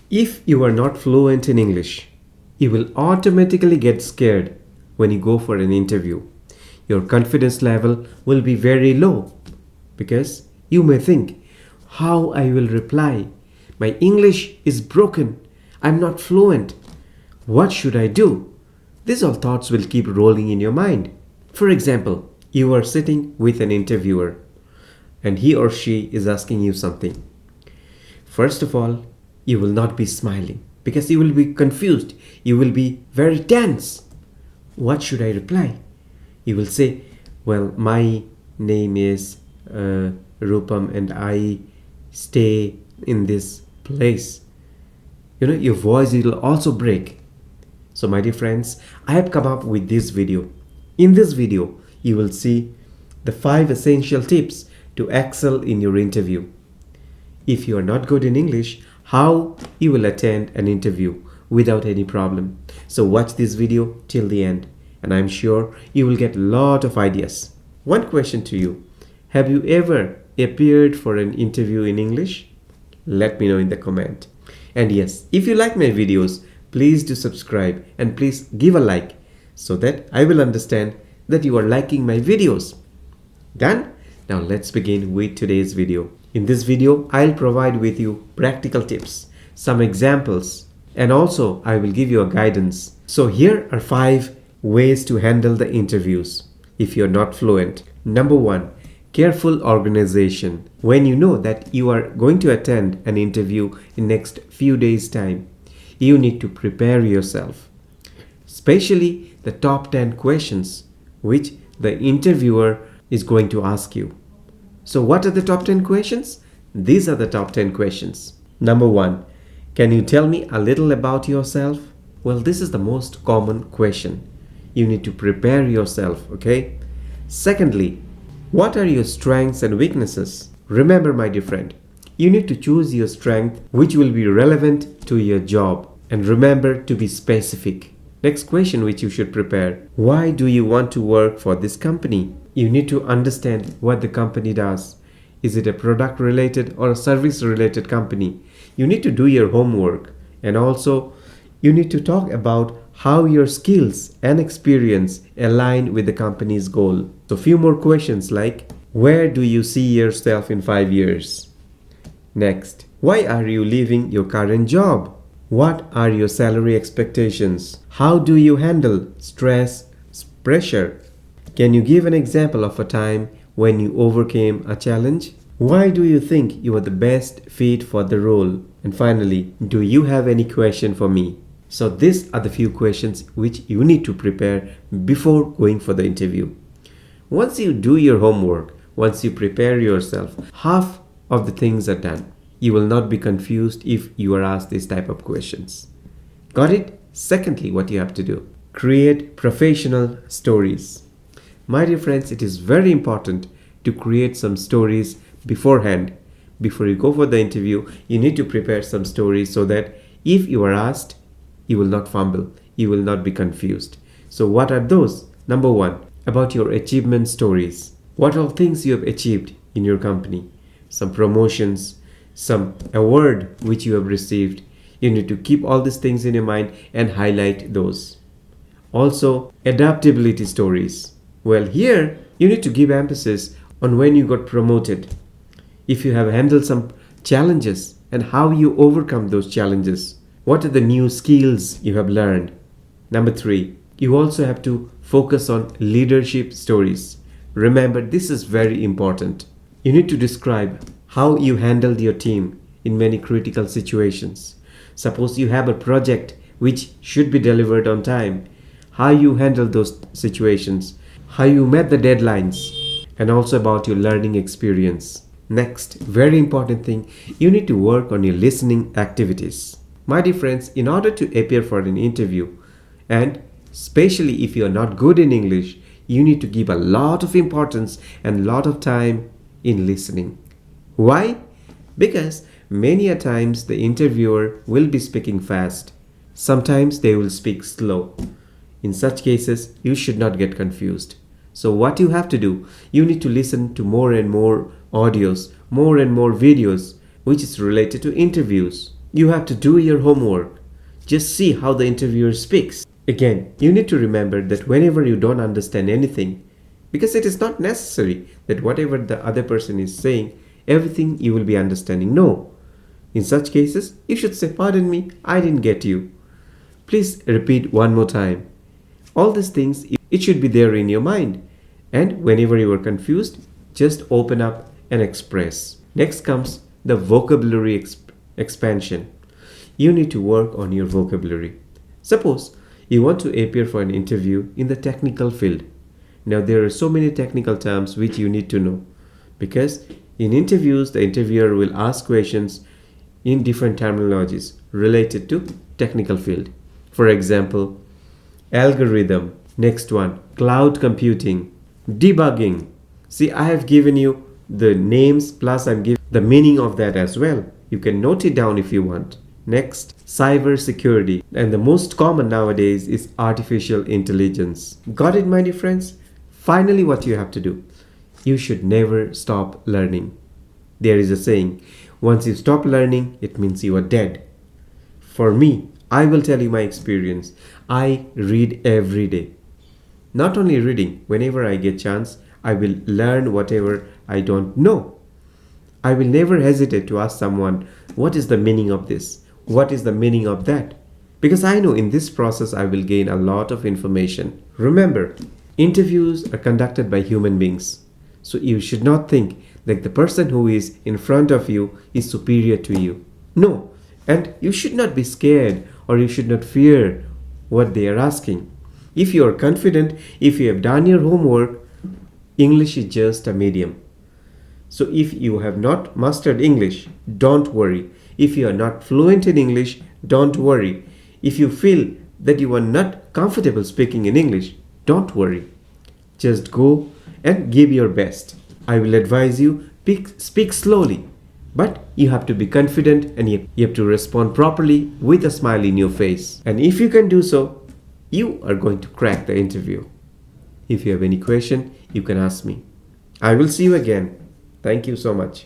If you are not fluent in English, you will automatically get scared when you go for an interview. Your confidence level will be very low because you may think, how I will reply? My English is broken. I'm not fluent. What should I do? These all thoughts will keep rolling in your mind. For example, you are sitting with an interviewer and he or she is asking you something. First of all, you will not be smiling because you will be confused. You will be very tense. What should I reply? You will say, well, my name is Rupam and I stay in this place. Your voice will also break. So my dear friends, I have come up with this video. In this video, you will see the 5 essential tips to excel in your interview. If you are not good in English, how you will attend an interview without any problem. So watch this video till the end and I'm sure you will get a lot of ideas. One question to you. Have you ever appeared for an interview in English? Let me know in the comment. And yes, if you like my videos, please do subscribe and please give a like so that I will understand that you are liking my videos. Done? Now let's begin with today's video. In this video, I'll provide with you practical tips, some examples, and also I will give you a guidance. So here are 5 ways to handle the interviews if you're not fluent. Number 1, careful organization. When you know that you are going to attend an interview in next few days' time, you need to prepare yourself, especially the top 10 questions which the interviewer is going to ask you. So what are the top 10 questions? These are the top 10 questions. Number 1, can you tell me a little about yourself? Well, this is the most common question. You need to prepare yourself, okay? Secondly, what are your strengths and weaknesses? Remember, my dear friend, you need to choose your strength which will be relevant to your job. And remember to be specific. Next question which you should prepare. Why do you want to work for this company? You need to understand what the company does. Is it a product related or a service related company? You need to do your homework. And also, you need to talk about how your skills and experience align with the company's goal. So a few more questions like, where do you see yourself in 5 years? Next, why are you leaving your current job? What are your salary expectations? How do you handle stress, pressure? Can you give an example of a time when you overcame a challenge? Why do you think you are the best fit for the role? And finally, do you have any question for me? So these are the few questions which you need to prepare before going for the interview. Once you do your homework, once you prepare yourself, half of the things are done. You will not be confused if you are asked this type of questions. Got it? Secondly, what you have to do, create professional stories. My dear friends, it is very important to create some stories beforehand. Before you go for the interview, you need to prepare some stories so that if you are asked, you will not fumble, you will not be confused. So what are those? Number 1, about your achievement stories. What all things you have achieved in your company? Some promotions, some award which you have received. You need to keep all these things in your mind and highlight those. Also, adaptability stories. Well, here you need to give emphasis on when you got promoted. If you have handled some challenges and how you overcome those challenges. What are the new skills you have learned? Number 3, you also have to focus on leadership stories. Remember, this is very important. You need to describe how you handled your team in many critical situations. Suppose you have a project which should be delivered on time. How you handled those situations, how you met the deadlines, and also about your learning experience. Next, very important thing, you need to work on your listening activities. My dear friends, in order to appear for an interview, and especially if you are not good in English, you need to give a lot of importance and lot of time in listening. Why? Because many a times the interviewer will be speaking fast. Sometimes they will speak slow. In such cases, you should not get confused. So what you have to do, you need to listen to more and more audios, more and more videos, which is related to interviews. You have to do your homework. Just see how the interviewer speaks. Again, you need to remember that whenever you don't understand anything, because it is not necessary that whatever the other person is saying, everything you will be understanding. No. In such cases, you should say, "Pardon me, I didn't get you. Please repeat one more time." All these things, it should be there in your mind. And whenever you are confused, just open up and express. Next comes the vocabulary expansion. You need to work on your vocabulary. Suppose you want to appear for an interview in the technical field. Now, there are so many technical terms which you need to know, because in interviews, the interviewer will ask questions in different terminologies related to technical field. For example, algorithm. Next one, cloud computing, debugging. See, I have given you the names plus I'm giving the meaning of that as well. You can note it down if you want. Next, cyber security. And the most common nowadays is artificial intelligence. Got it, my dear friends? Finally, what you have to do, you should never stop learning. There is a saying, once you stop learning, it means you are dead. For me, I will tell you my experience. I read every day. Not only reading, whenever I get chance, I will learn whatever I don't know. I will never hesitate to ask someone, what is the meaning of this? What is the meaning of that? Because I know in this process I will gain a lot of information. Remember, interviews are conducted by human beings. So you should not think that the person who is in front of you is superior to you. No. And you should not be scared or you should not fear what they are asking. If you are confident, if you have done your homework, English is just a medium. So if you have not mastered English, don't worry. If you are not fluent in English, don't worry. If you feel that you are not comfortable speaking in English, don't worry. Just go and give your best. I will advise you, speak slowly. But you have to be confident and you have to respond properly with a smile in your face. And if you can do so, you are going to crack the interview. If you have any question, you can ask me. I will see you again. Thank you so much.